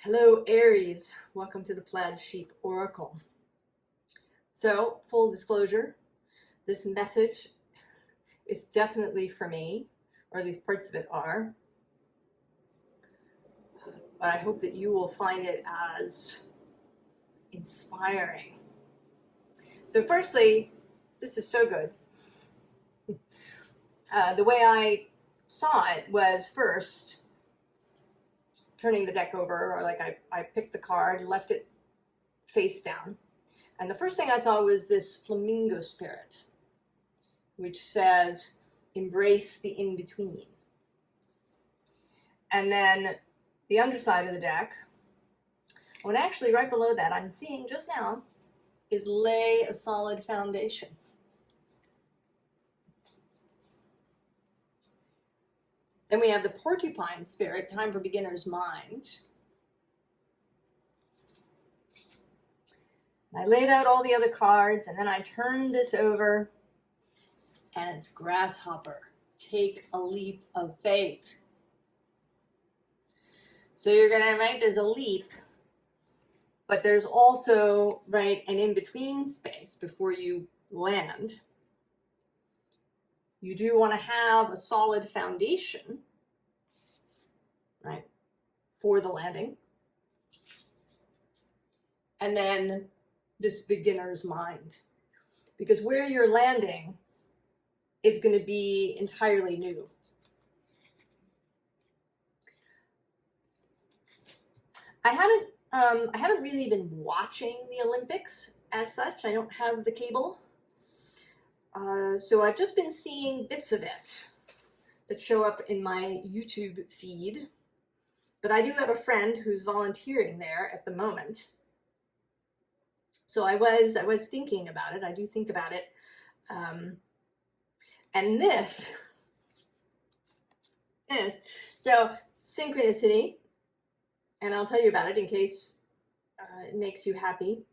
Hello, Aries. Welcome to the Plaid Sheep Oracle. So, full disclosure, this message is definitely for me, or at least parts of it are. But I hope that you will find it as inspiring. So, firstly, this is so good. The way I saw it was first turning the deck over, or like I picked the card, left it face down. And the first thing I thought was this flamingo spirit, which says, embrace the in-between. And then the underside of the deck, when actually right below that, I'm seeing just now, is lay a solid foundation. Then we have the porcupine spirit, time for beginner's mind. I laid out all the other cards, and then I turned this over, and it's grasshopper. Take a leap of faith. So you're gonna, right, there's a leap, but there's also, right, an in-between space before you land. You do want to have a solid foundation, right, for the landing. And then this beginner's mind, because where you're landing is going to be entirely new. I haven't really been watching the Olympics as such. I don't have the cable. So I've just been seeing bits of it that show up in my YouTube feed. But I do have a friend who's volunteering there at the moment. So I was thinking about it. I do think about it. And this, so synchronicity, and I'll tell you about it in case it makes you happy.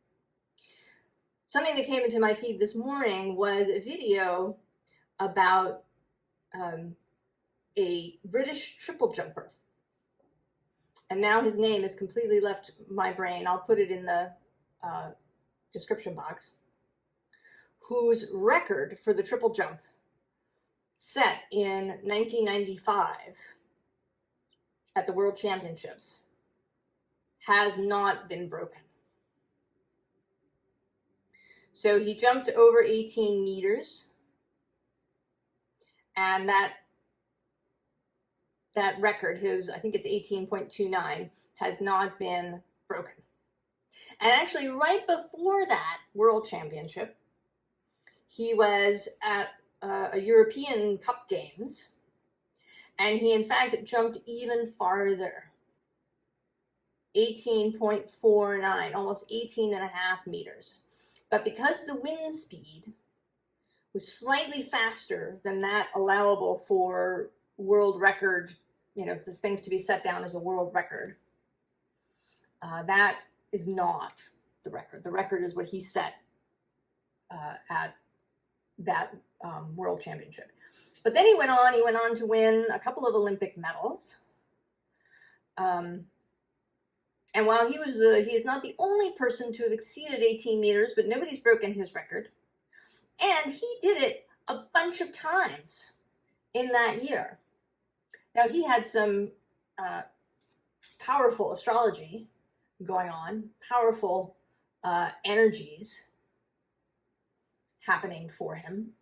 Something that came into my feed this morning was a video about a British triple jumper. And now his name has completely left my brain. I'll put it in the description box. Whose record for the triple jump, set in 1995 at the World Championships, has not been broken. So he jumped over 18 meters, and that record, his, I think it's 18.29, has not been broken. And actually, right before that World Championship, he was at a European Cup Games, and he in fact jumped even farther. 18.49, almost 18 and a half meters. But because the wind speed was slightly faster than that allowable for world record, you know, the things to be set down as a world record, that is not the record. The record is what he set at that World Championship. But then he went on to win a couple of Olympic medals. And while he is not the only person to have exceeded 18 meters, but nobody's broken his record. And he did it a bunch of times in that year. Now, he had some powerful astrology going on, powerful energies happening for him.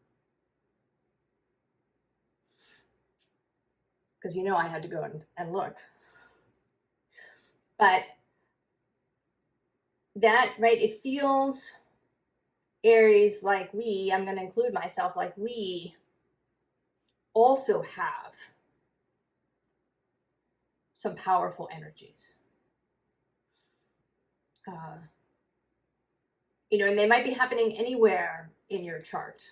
Because you know I had to go and look. But that, right, it feels, Aries, like I'm going to include myself, like we also have some powerful energies. You know, and they might be happening anywhere in your chart,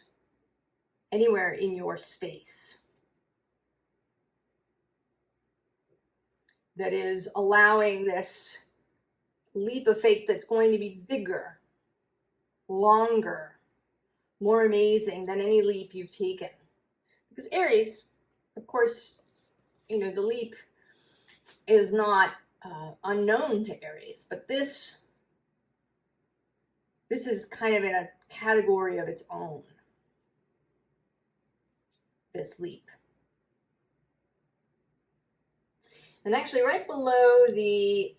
anywhere in your space, that is allowing this leap of faith that's going to be bigger, longer, more amazing than any leap you've taken. Because Aries, of course, you know, the leap is not unknown to Aries, but this is kind of in a category of its own, this leap. And actually right below the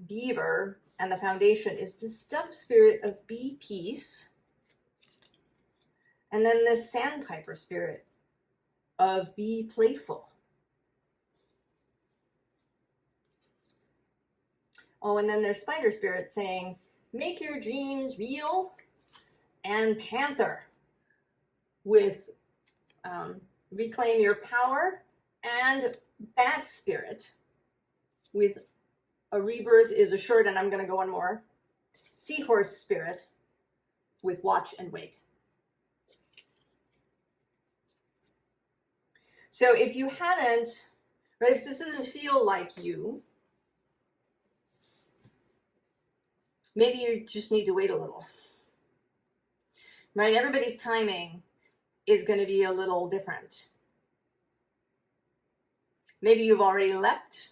beaver and the foundation is this dove spirit of be peace. And then this sandpiper spirit of be playful. Oh, and then there's spider spirit saying, make your dreams real. And panther with reclaim your power. And bat spirit with a rebirth is assured. And I'm going to go one more. Seahorse spirit with watch and wait. So if you haven't, right, if this doesn't feel like you, maybe you just need to wait a little, right? Everybody's timing is going to be a little different. Maybe you've already leapt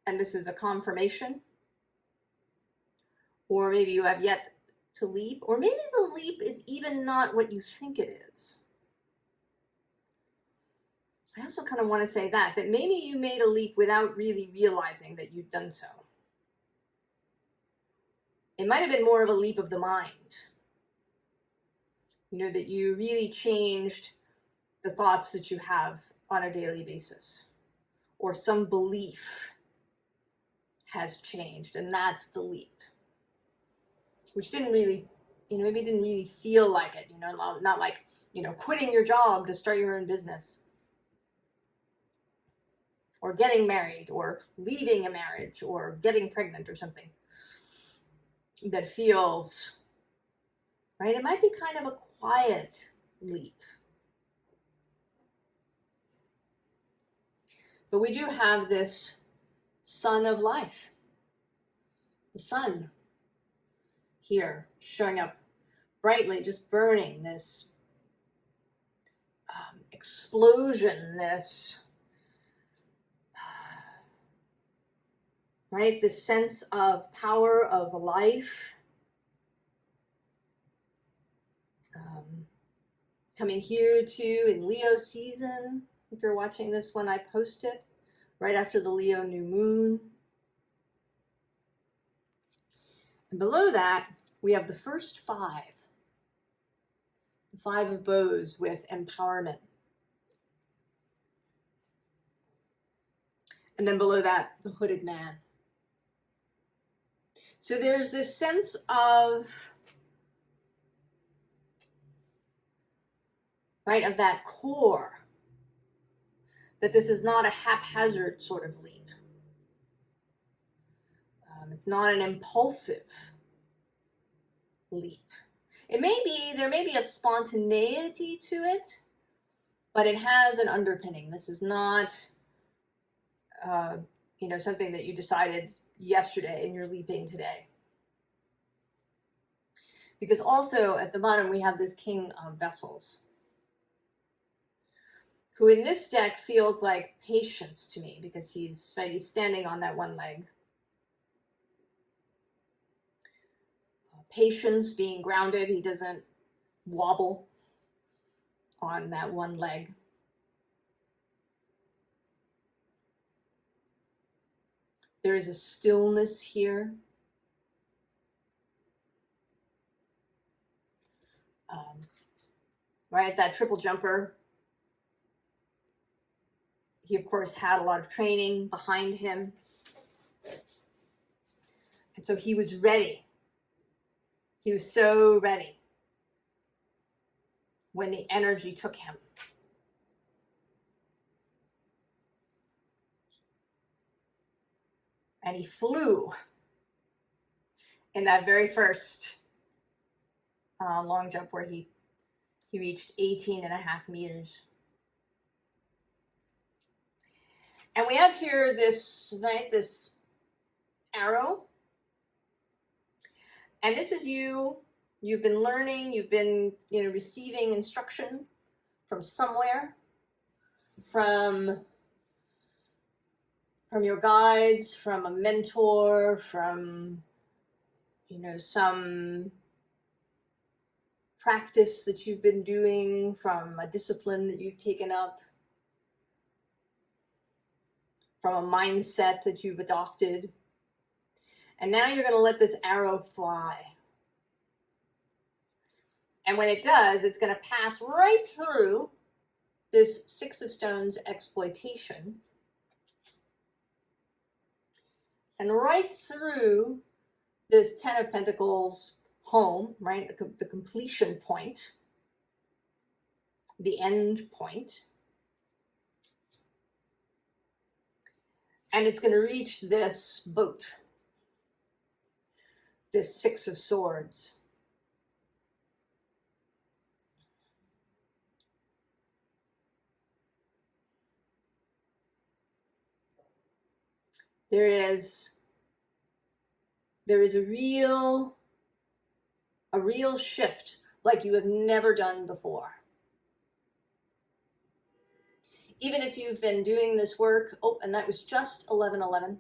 and this is a confirmation, or maybe you have yet to leap, or maybe the leap is even not what you think it is. I also kind of want to say that maybe you made a leap without really realizing that you'd done so. It might have been more of a leap of the mind. You know, that you really changed the thoughts that you have on a daily basis, or some belief has changed, and that's the leap, which didn't really, you know, maybe didn't really feel like it, you know, not like, you know, quitting your job to start your own business, or getting married, or leaving a marriage, or getting pregnant or something that feels, right? It might be kind of a quiet leap. But we do have this sun of life, the sun here showing up brightly, just burning, this explosion, this, right, this sense of power, of life, coming here too in Leo season. If you're watching this when I post it, right after the Leo new moon. And below that, we have the first five. The five of bows with empowerment. And then below that, the hooded man. So there's this sense of, right, of that core, that this is not a haphazard sort of leap. It's not an impulsive leap. It may be, there may be a spontaneity to it, but it has an underpinning. This is not, you know, something that you decided yesterday and you're leaping today. Because also at the bottom we have this King of Vessels, who in this deck feels like patience to me, because he's standing on that one leg. Patience, being grounded, he doesn't wobble on that one leg. There is a stillness here. Right, that triple jumper, he of course had a lot of training behind him. And so he was ready. He was so ready when the energy took him. And he flew in that very first long jump where he reached 18.5 meters. And we have here this, right, this arrow. And this is you. You've been learning, you've been, you know, receiving instruction from somewhere, from from your guides, from a mentor, from, you know, some practice that you've been doing, from a discipline that you've taken up, from a mindset that you've adopted. And now you're going to let this arrow fly. And when it does, it's going to pass right through this Six of Stones exploitation and right through this Ten of Pentacles home, right? The completion point, the end point. And it's going to reach this boat, this Six of Swords. There is a real shift like you have never done before. Even if you've been doing this work, oh, and that was just 11:11.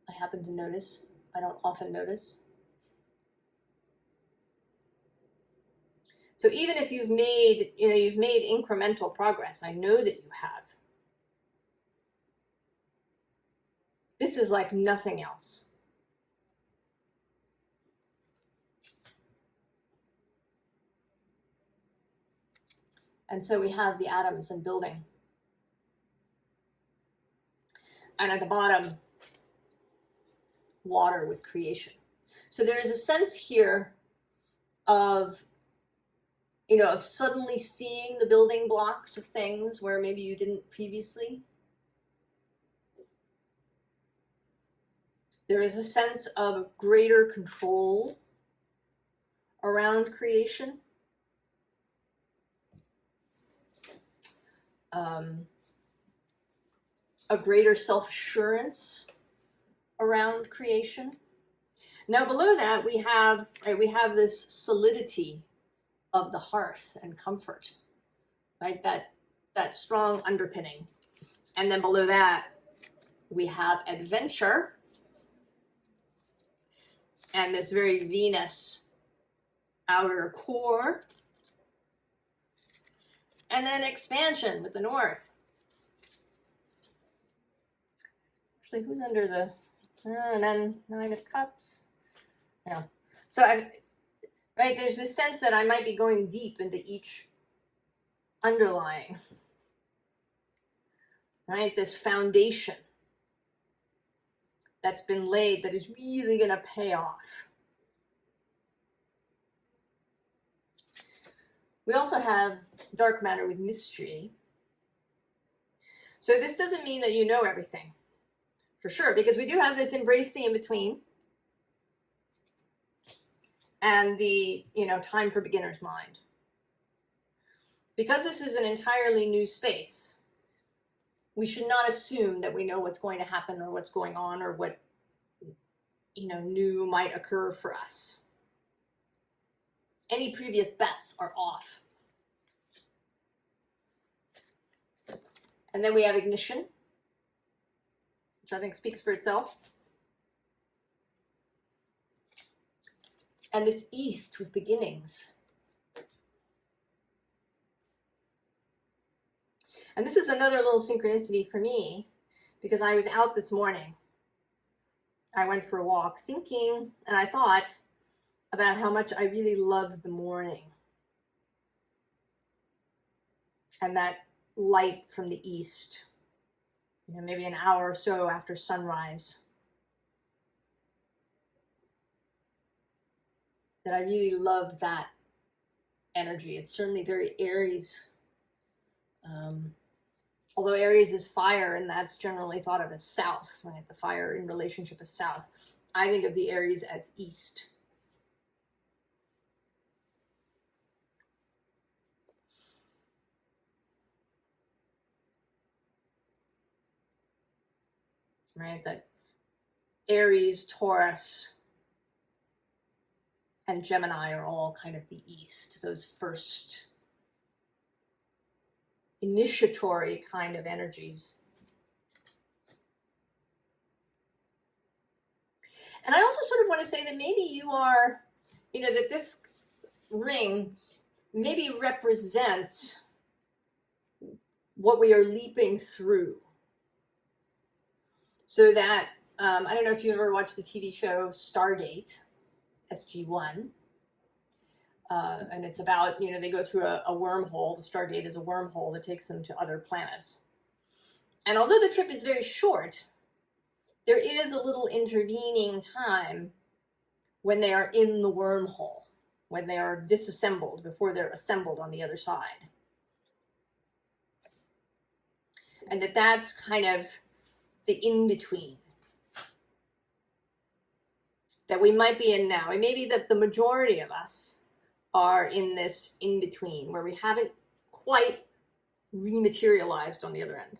I happen to notice. I don't often notice. So even if you've made incremental progress, I know that you have. This is like nothing else. And so we have the atoms and building. And at the bottom, water with creation. So there is a sense here of, you know, of suddenly seeing the building blocks of things where maybe you didn't previously. There is a sense of greater control around creation. A greater self-assurance around creation. Now below that we have this solidity of the hearth and comfort, right? That strong underpinning. And then below that we have adventure and this very Venus outer core. And then expansion with the north. Actually, who's under the, and then Nine of Cups. Yeah. So right, there's this sense that I might be going deep into each underlying, right? This foundation that's been laid that is really going to pay off. We also have dark matter with mystery. So this doesn't mean that you know everything, for sure, because we do have this embrace the in-between and the, you know, time for beginner's mind. Because this is an entirely new space, we should not assume that we know what's going to happen or what's going on or what, you know, new might occur for us. Any previous bets are off. And then we have ignition, which I think speaks for itself. And this east with beginnings. And this is another little synchronicity for me, because I was out this morning. I went for a walk thinking, and I thought about how much I really loved the morning. And that light from the east, you know, maybe an hour or so after sunrise. That I really love that energy. It's certainly very Aries. Although Aries is fire, and that's generally thought of as south, right? The fire in relationship is south. I think of the Aries as east. Right? That Aries, Taurus, and Gemini are all kind of the east, those first initiatory kind of energies. And I also sort of want to say that maybe you are, that this ring maybe represents what we are leaping through. So that, I don't know if you ever watched the TV show Stargate, SG-1. And it's about, they go through a wormhole. The Stargate is a wormhole that takes them to other planets. And although the trip is very short, there is a little intervening time when they are in the wormhole, when they are disassembled before they're assembled on the other side. And that's kind of the in-between that we might be in now. And maybe that the majority of us are in this in-between where we haven't quite rematerialized on the other end.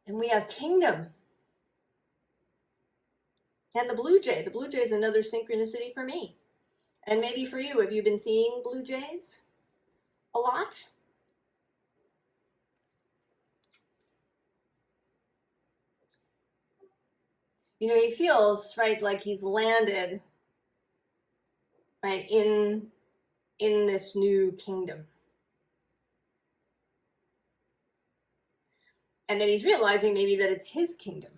And we have kingdom. And the blue jay. The blue jay is another synchronicity for me. And maybe for you, have you been seeing blue jays a lot? He feels, right, like he's landed, right, in this new kingdom. And then he's realizing maybe that it's his kingdom.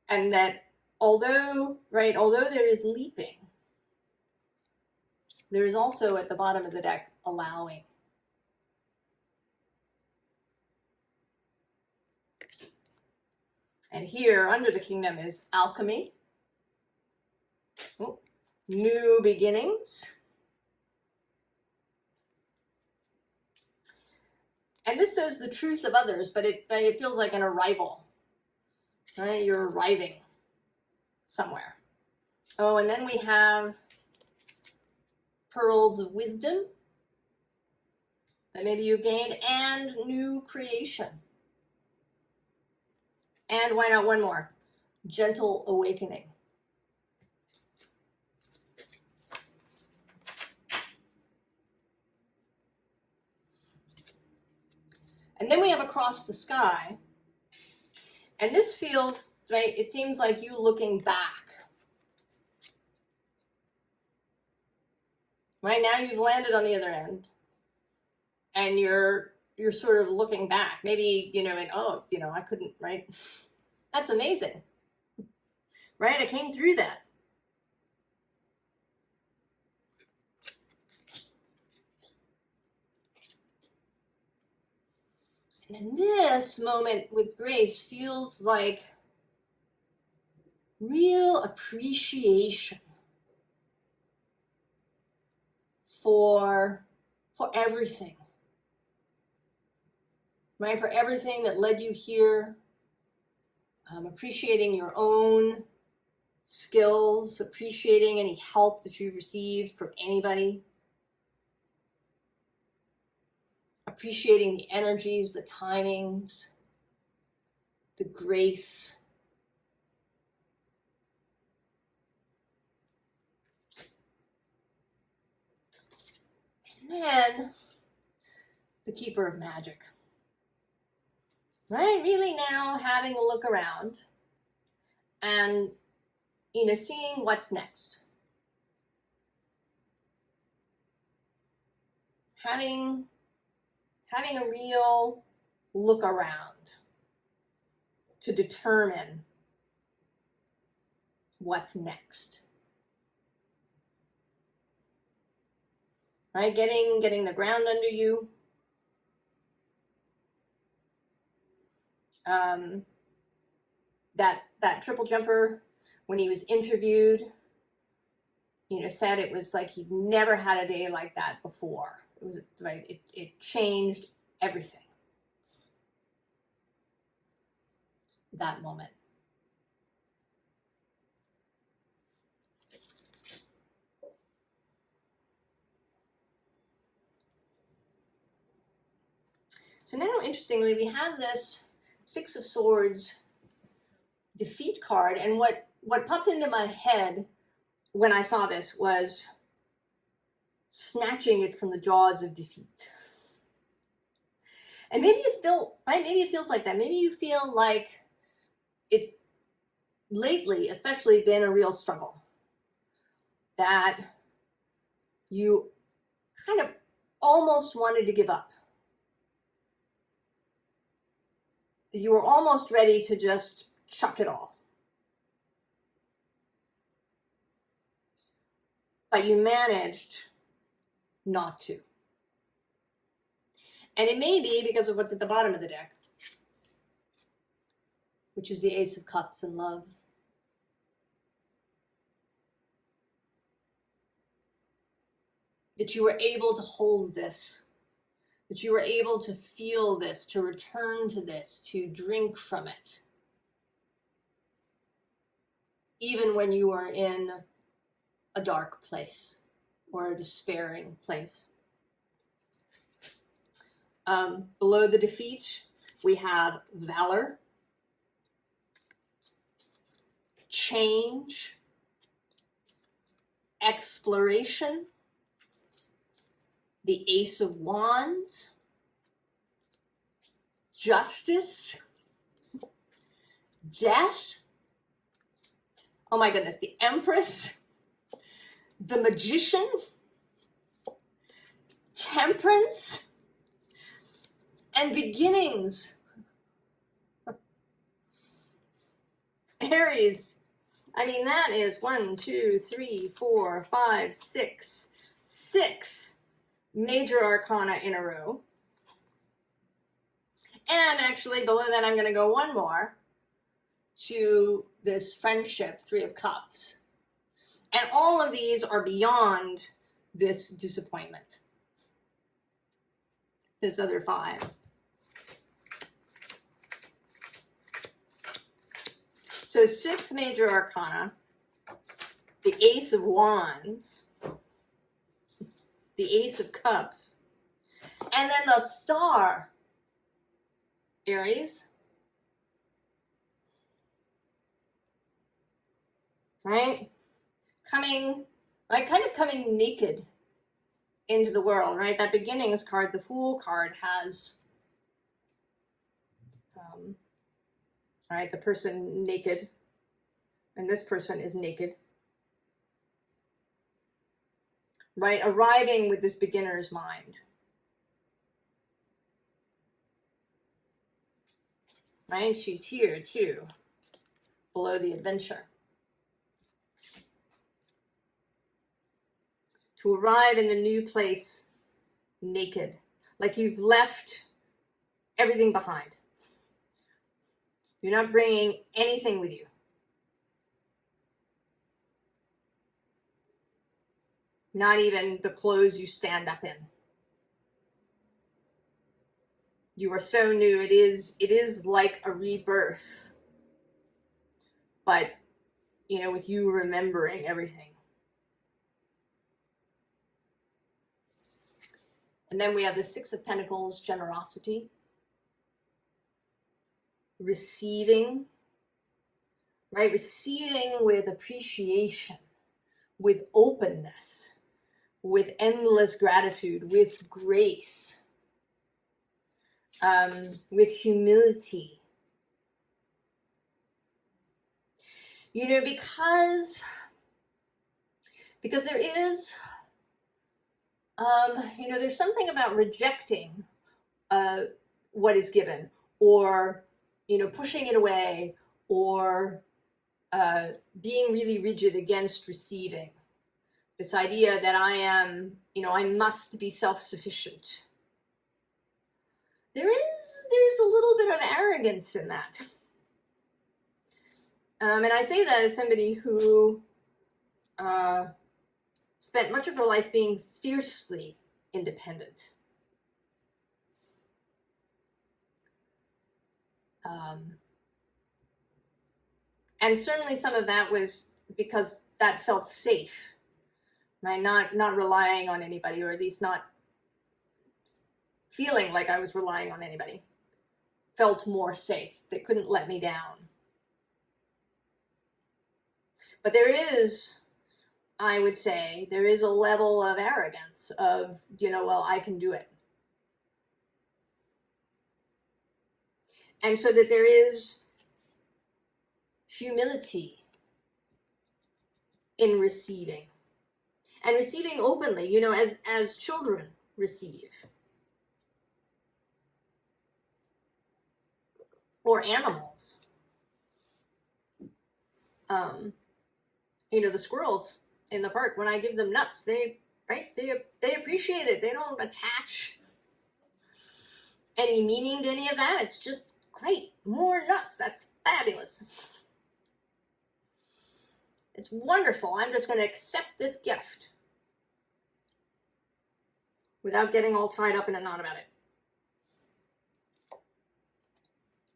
And that although there is leaping, there is also at the bottom of the deck allowing. And here under the kingdom is alchemy, new beginnings. And this says the truth of others, but it feels like an arrival. Right? You're arriving somewhere. Oh, and then we have pearls of wisdom that maybe you've gained, and new creation. And why not one more? Gentle awakening. And then we have across the sky. And this feels, right, it seems like you looking back. Right now you've landed on the other end. And you're sort of looking back. Maybe, and I couldn't, right? That's amazing. Right? I came through that. And in this moment with grace feels like real appreciation for everything. Right? For everything that led you here. Appreciating your own skills, appreciating any help that you've received from anybody. Appreciating the energies, the timings, the grace. And then the keeper of magic. Right? Really now having a look around and, seeing what's next. Having a real look around to determine what's next. Right? Getting the ground under you. That triple jumper, when he was interviewed, said it was like he'd never had a day like that before. It was right. It changed everything. That moment. So now, interestingly, we have this Six of Swords defeat card, and what popped into my head when I saw this was snatching it from the jaws of defeat. And maybe you feel, right? Maybe it feels like that. Maybe you feel like it's lately, especially, been a real struggle. That you kind of almost wanted to give up. That you were almost ready to just chuck it all. But you managed not to. And it may be because of what's at the bottom of the deck, which is the Ace of Cups and love. That you were able to hold this, that you were able to feel this, to return to this, to drink from it, even when you were in a dark place or a despairing place. Below the defeat, we have valor, change, exploration, the Ace of Wands, justice, death, oh my goodness, the Empress, the Magician, temperance, and beginnings. Aries, I mean, that is 1, 2, 3, 4, 5, 6 major arcana in a row. And actually below that, I'm going to go one more to this friendship, 3 of Cups. And all of these are beyond this disappointment. This other 5. So 6 major arcana, the Ace of Wands, the Ace of Cups, and then the Star, Aries, right? Coming, like kind of coming naked into the world, right? That beginnings card, the Fool card, has right, the person naked, and this person is naked, right? Arriving with this beginner's mind, right? She's here too, below the adventure. To arrive in a new place naked, like you've left everything behind. You're not bringing anything with you. Not even the clothes you stand up in. You are so new. It is like a rebirth. But, you know, with you remembering everything. And then we have the 6 of Pentacles, generosity. Receiving, right? Receiving with appreciation, with openness, with endless gratitude, with grace, with humility. You know, because there is, you know, there's something about rejecting what is given, or you know, pushing it away, or being really rigid against receiving. This idea that I am, you know, I must be self-sufficient. There's a little bit of arrogance in that. And I say that as somebody who spent much of her life being fiercely independent. And certainly some of that was because that felt safe, right? Not relying on anybody, or at least not feeling like I was relying on anybody. Felt more safe. They couldn't let me down. But there is I would say there is a level of arrogance of, well, I can do it. And so that there is humility in receiving, and receiving openly, as children receive, or animals. The squirrels in the park, when I give them nuts, they appreciate it. They don't attach any meaning to any of that. It's just great, more nuts. That's fabulous. It's wonderful. I'm just going to accept this gift without getting all tied up in a knot about it.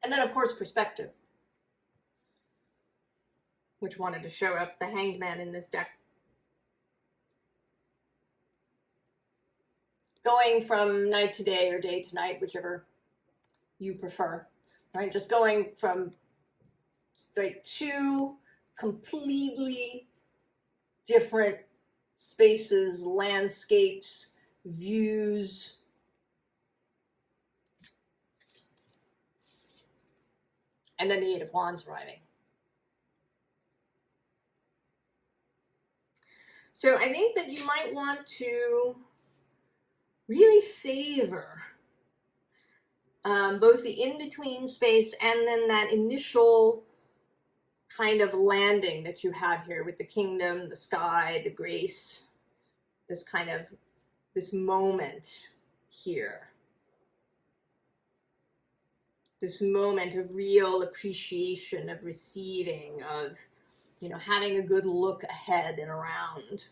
And then, of course, perspective, which wanted to show up the Hanged Man in this deck. Going from night to day or day to night, whichever you prefer, right? Just going from like two completely different spaces, landscapes, views. And then the Eight of Wands arriving. So I think that you might want to really savor both the in-between space and then that initial kind of landing that you have here with the kingdom, the sky, the grace, this moment here. This moment of real appreciation, of receiving, of, having a good look ahead and around.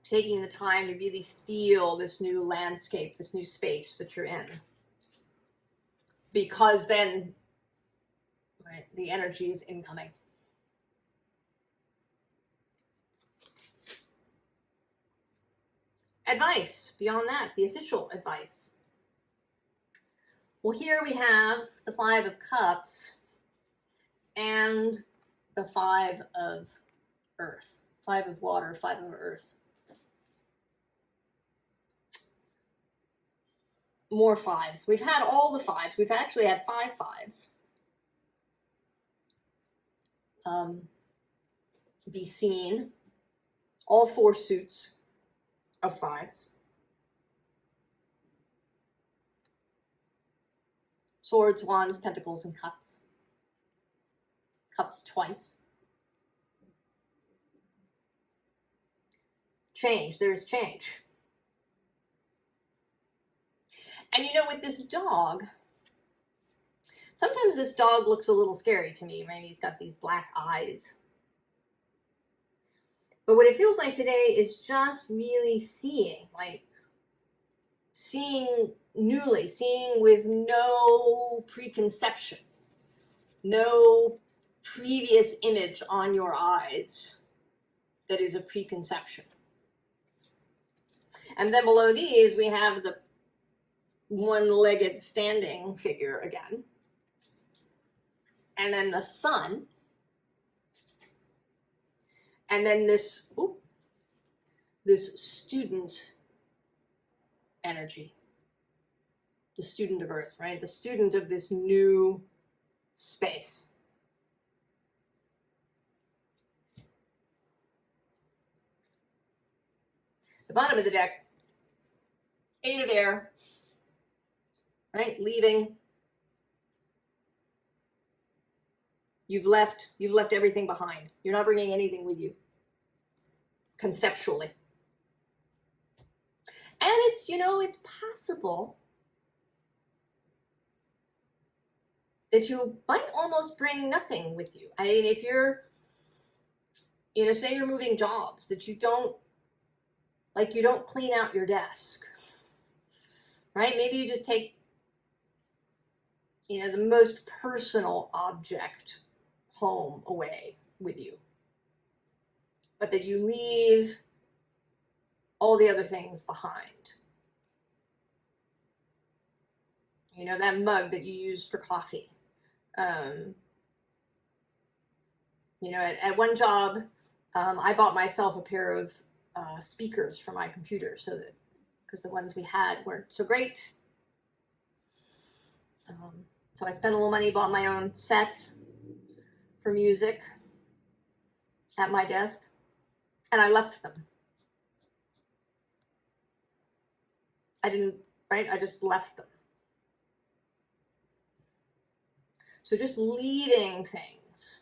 Taking the time to really feel this new landscape, this new space that you're in. Because then, right, the energy is incoming. Advice, beyond that, the official advice. Well, here we have the Five of Cups and the Five of Earth. Five of Water, Five of Earth. More fives. We've had all the fives. We've actually had 5 fives. Be seen. All 4 suits of fives. Swords, Wands, Pentacles, and Cups. Cups twice. Change. There is change. And with this dog, sometimes this dog looks a little scary to me, right? He's got these black eyes. But what it feels like today is just really seeing newly, seeing with no preconception, no previous image on your eyes that is a preconception. And then below these, we have the one-legged standing figure again. And then the sun. And then this student energy. The student of Earth, right? The student of this new space. The bottom of the deck, 8 of Air, right? Leaving. You've left everything behind. You're not bringing anything with you, conceptually. And it's possible that you might almost bring nothing with you. I mean, if you're, say you're moving jobs, that you don't clean out your desk, right? Maybe you just take, the most personal object home away with you, but that you leave all the other things behind. That mug that you used for coffee. You know, at one job, I bought myself a pair of speakers for my computer, so that because the ones we had weren't so great. So I spent a little money, bought my own set for music at my desk, and I left them. I didn't, right? I just left them. So just leaving things,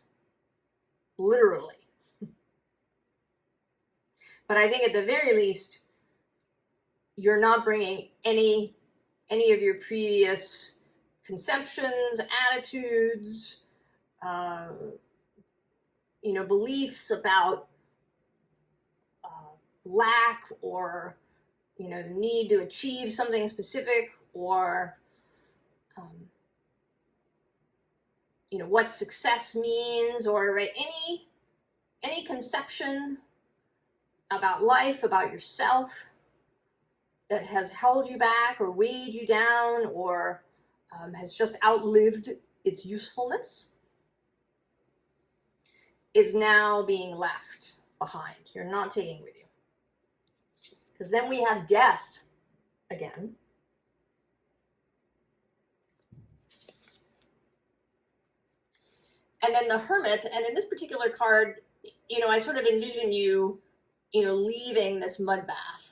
literally. But I think at the very least, you're not bringing any of your previous conceptions, attitudes, beliefs about lack or, the need to achieve something specific, or, what success means, or right, any conception about life, about yourself that has held you back or weighed you down, or has just outlived its usefulness, is now being left behind. You're not taking with you. Because then we have death again. And then the Hermit, and in this particular card, I sort of envision you, leaving this mud bath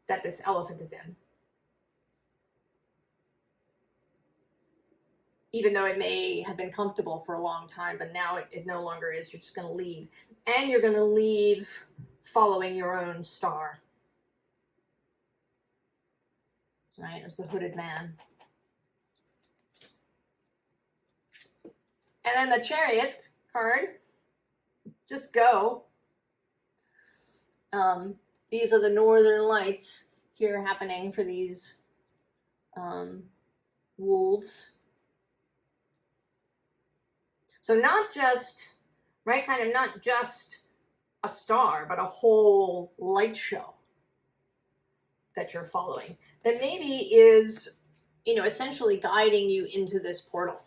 that this elephant is in. Even though it may have been comfortable for a long time, but now it no longer is. You're just going to leave. And you're going to leave following your own star. Right, as the hooded man. And then the Chariot card, just go. These are the northern lights here happening for these wolves. So not just, right, kind of not just a star, but a whole light show that you're following that maybe is, essentially guiding you into this portal.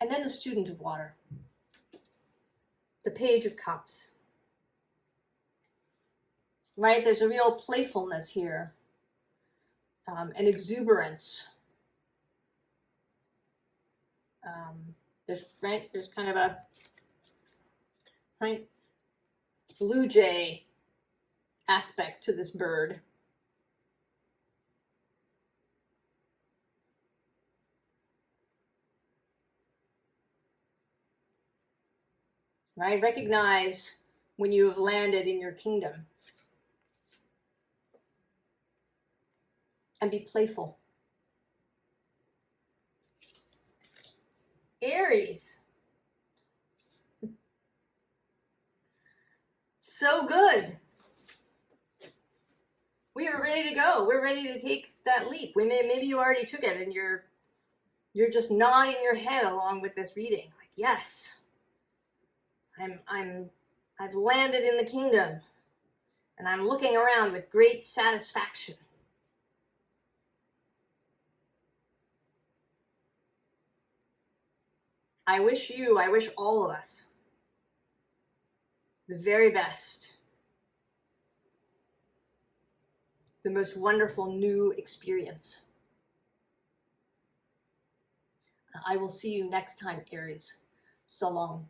And then the Student of Water, the Page of Cups. Right, there's a real playfulness here, an exuberance. There's kind of a blue jay aspect to this bird. Right, recognize when you have landed in your kingdom. And be playful. Aries. So good. We are ready to go. We're ready to take that leap. Maybe you already took it and you're just nodding your head along with this reading. Like, yes. I've landed in the kingdom and I'm looking around with great satisfaction. I wish all of us the very best, the most wonderful new experience. I will see you next time, Aries. So long.